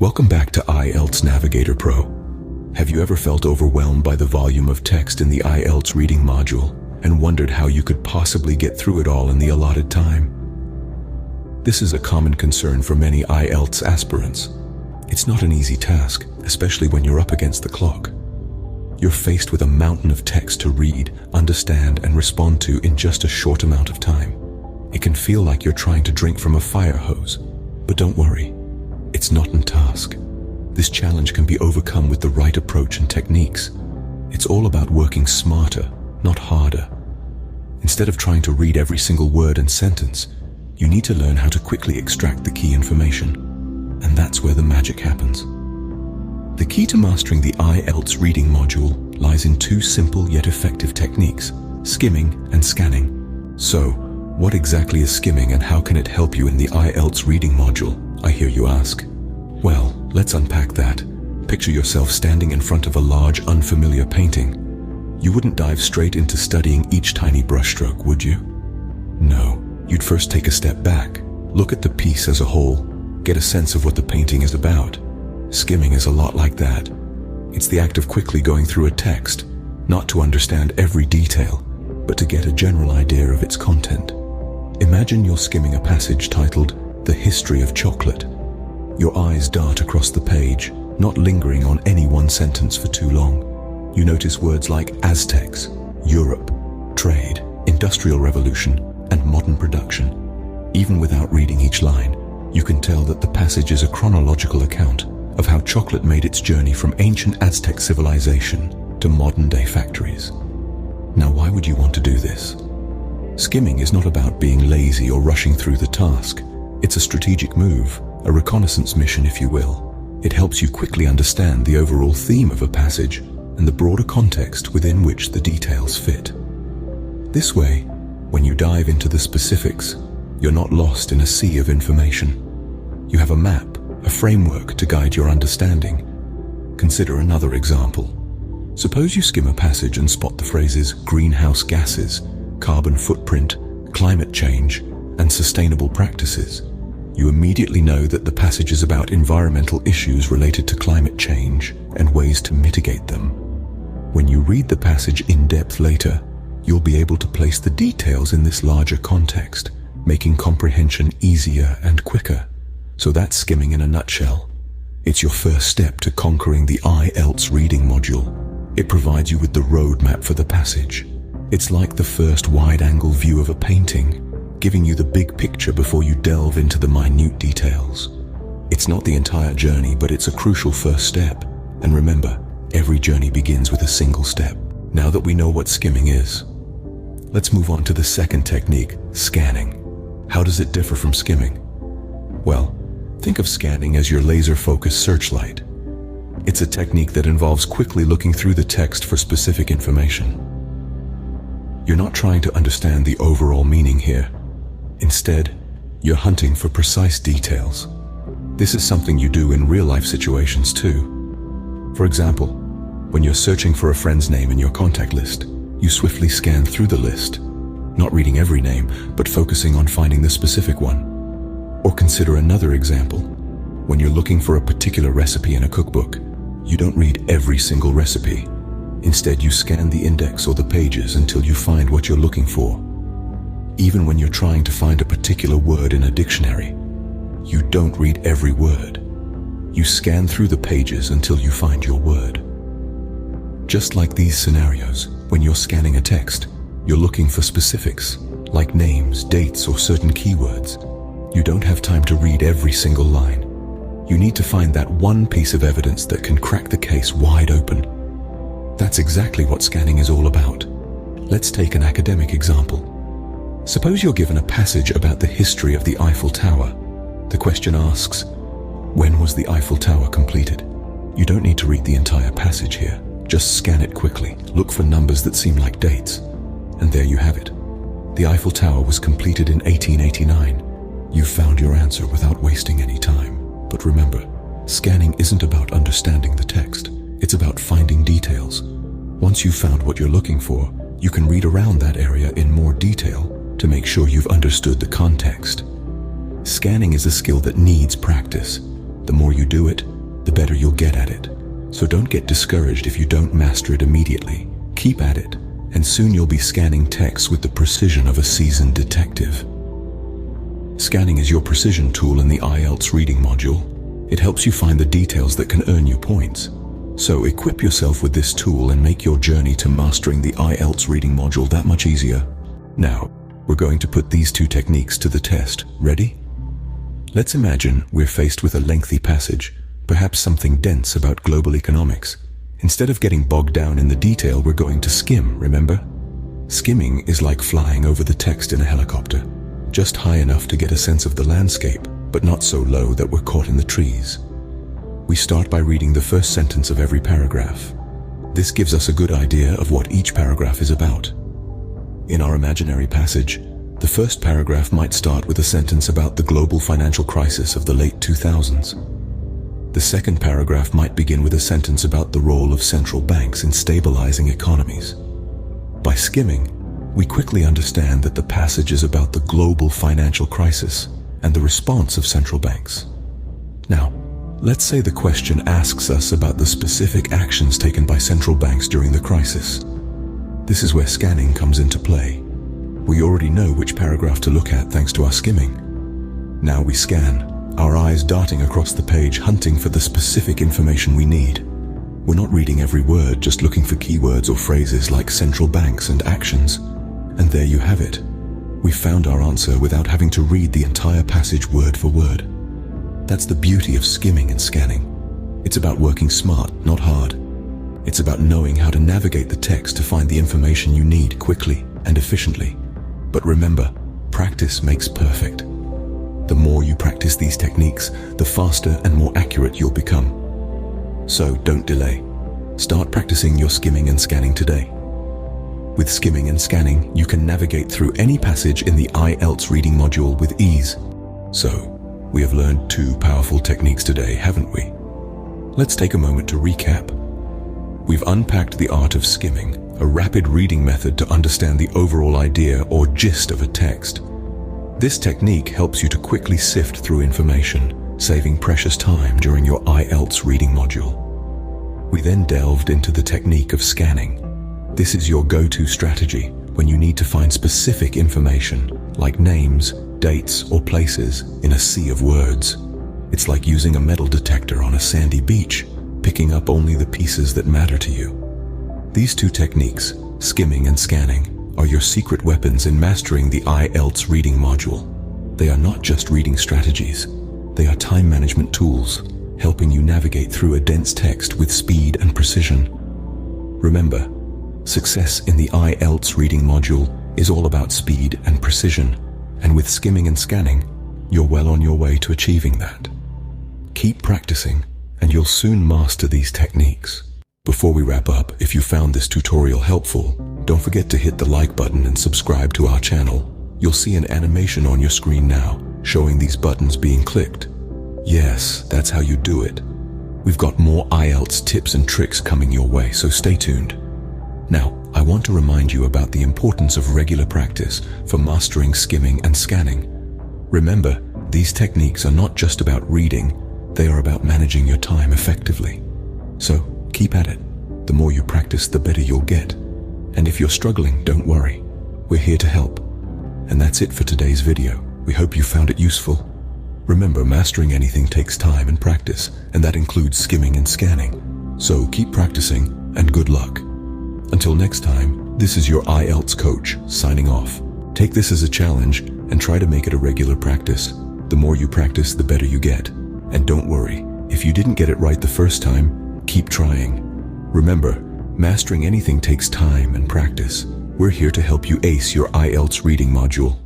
Welcome back to IELTS Navigator Pro. Have you ever felt overwhelmed by the volume of text in the IELTS Reading module and wondered how you could possibly get through it all in the allotted time? This is a common concern for many IELTS aspirants. It's not an easy task, especially when you're up against the clock. You're faced with a mountain of text to read, understand, and respond to in just a short amount of time. It can feel like you're trying to drink from a fire hose, but don't worry. It's not a task. This challenge can be overcome with the right approach and techniques. It's all about working smarter, not harder. Instead of trying to read every single word and sentence, you need to learn how to quickly extract the key information. And that's where the magic happens. The key to mastering the IELTS Reading module lies in two simple yet effective techniques, skimming and scanning. So, what exactly is skimming and how can it help you in the IELTS Reading module, I hear you ask? Well, let's unpack that. Picture yourself standing in front of a large, unfamiliar painting. You wouldn't dive straight into studying each tiny brushstroke, would you? No, you'd first take a step back, look at the piece as a whole, get a sense of what the painting is about. Skimming is a lot like that. It's the act of quickly going through a text, not to understand every detail, but to get a general idea of its content. Imagine you're skimming a passage titled The History of Chocolate. Your eyes dart across the page, not lingering on any one sentence for too long. You notice words like Aztecs, Europe, trade, industrial revolution, and modern production. Even without reading each line, you can tell that the passage is a chronological account of how chocolate made its journey from ancient Aztec civilization to modern-day factories. Now, why would you want to do this? Skimming is not about being lazy or rushing through the task. It's a strategic move, a reconnaissance mission, if you will. It helps you quickly understand the overall theme of a passage and the broader context within which the details fit. This way, when you dive into the specifics, you're not lost in a sea of information. You have a map, a framework to guide your understanding. Consider another example. Suppose you skim a passage and spot the phrases greenhouse gases, carbon footprint, climate change, and sustainable practices. You immediately know that the passage is about environmental issues related to climate change and ways to mitigate them. When you read the passage in depth later, you'll be able to place the details in this larger context, making comprehension easier and quicker. So that's skimming in a nutshell. It's your first step to conquering the IELTS Reading module. It provides you with the roadmap for the passage. It's like the first wide-angle view of a painting, giving you the big picture before you delve into the minute details. It's not the entire journey, but it's a crucial first step. And remember, every journey begins with a single step. Now that we know what skimming is, let's move on to the second technique, scanning. How does it differ from skimming? Well, think of scanning as your laser-focused searchlight. It's a technique that involves quickly looking through the text for specific information. You're not trying to understand the overall meaning here. Instead, you're hunting for precise details. This is something you do in real-life situations too. For example, when you're searching for a friend's name in your contact list, you swiftly scan through the list, not reading every name, but focusing on finding the specific one. Or consider another example. When you're looking for a particular recipe in a cookbook, you don't read every single recipe. Instead, you scan the index or the pages until you find what you're looking for. Even when you're trying to find a particular word in a dictionary, you don't read every word. You scan through the pages until you find your word. Just like these scenarios, when you're scanning a text, you're looking for specifics, like names, dates, or certain keywords. You don't have time to read every single line. You need to find that one piece of evidence that can crack the case wide open. That's exactly what scanning is all about. Let's take an academic example. Suppose you're given a passage about the history of the Eiffel Tower. The question asks, when was the Eiffel Tower completed? You don't need to read the entire passage here. Just scan it quickly, look for numbers that seem like dates, and there you have it. The Eiffel Tower was completed in 1889. You've found your answer without wasting any time. But remember, scanning isn't about understanding the text. It's about finding details. Once you've found what you're looking for, you can read around that area in more detail to make sure you've understood the context. Scanning is a skill that needs practice. The more you do it, the better you'll get at it. So don't get discouraged if you don't master it immediately. Keep at it, and soon you'll be scanning text with the precision of a seasoned detective. Scanning is your precision tool in the IELTS reading module. It helps you find the details that can earn you points. So equip yourself with this tool and make your journey to mastering the IELTS reading module that much easier. Now, we're going to put these two techniques to the test. Ready? Let's imagine we're faced with a lengthy passage, perhaps something dense about global economics. Instead of getting bogged down in the detail, we're going to skim, remember? Skimming is like flying over the text in a helicopter, just high enough to get a sense of the landscape, but not so low that we're caught in the trees. We start by reading the first sentence of every paragraph. This gives us a good idea of what each paragraph is about. In our imaginary passage, the first paragraph might start with a sentence about the global financial crisis of the late 2000s. The second paragraph might begin with a sentence about the role of central banks in stabilizing economies. By skimming, we quickly understand that the passage is about the global financial crisis and the response of central banks. Now, let's say the question asks us about the specific actions taken by central banks during the crisis. This is where scanning comes into play. We already know which paragraph to look at thanks to our skimming. Now we scan, our eyes darting across the page, hunting for the specific information we need. We're not reading every word, just looking for keywords or phrases like central banks and actions. And there you have it. We found our answer without having to read the entire passage word for word. That's the beauty of skimming and scanning. It's about working smart, not hard. It's about knowing how to navigate the text to find the information you need quickly and efficiently. But remember, practice makes perfect. The more you practice these techniques, the faster and more accurate you'll become. So don't delay. Start practicing your skimming and scanning today. With skimming and scanning, you can navigate through any passage in the IELTS reading module with ease. So, we have learned two powerful techniques today, haven't we? Let's take a moment to recap. We've unpacked the art of skimming, a rapid reading method to understand the overall idea or gist of a text. This technique helps you to quickly sift through information, saving precious time during your IELTS reading module. We then delved into the technique of scanning. This is your go-to strategy when you need to find specific information, like names, dates, or places in a sea of words. It's like using a metal detector on a sandy beach, picking up only the pieces that matter to you. These two techniques, skimming and scanning, are your secret weapons in mastering the IELTS reading module. They are not just reading strategies. They are time management tools, helping you navigate through a dense text with speed and precision. Remember, success in the IELTS reading module is all about speed and precision, and with skimming and scanning, you're well on your way to achieving that. Keep practicing, and you'll soon master these techniques. Before we wrap up, if you found this tutorial helpful, don't forget to hit the like button and subscribe to our channel. You'll see an animation on your screen now, showing these buttons being clicked. Yes, that's how you do it. We've got more IELTS tips and tricks coming your way, so stay tuned. Now, I want to remind you about the importance of regular practice for mastering skimming and scanning. Remember, these techniques are not just about reading, they are about managing your time effectively. So, keep at it. The more you practice, the better you'll get. And if you're struggling, don't worry. We're here to help. And that's it for today's video. We hope you found it useful. Remember, mastering anything takes time and practice, and that includes skimming and scanning. So keep practicing, and good luck. Until next time, this is your IELTS coach, signing off. Take this as a challenge, and try to make it a regular practice. The more you practice, the better you get. And don't worry, if you didn't get it right the first time, keep trying. Remember, mastering anything takes time and practice. We're here to help you ace your IELTS reading module.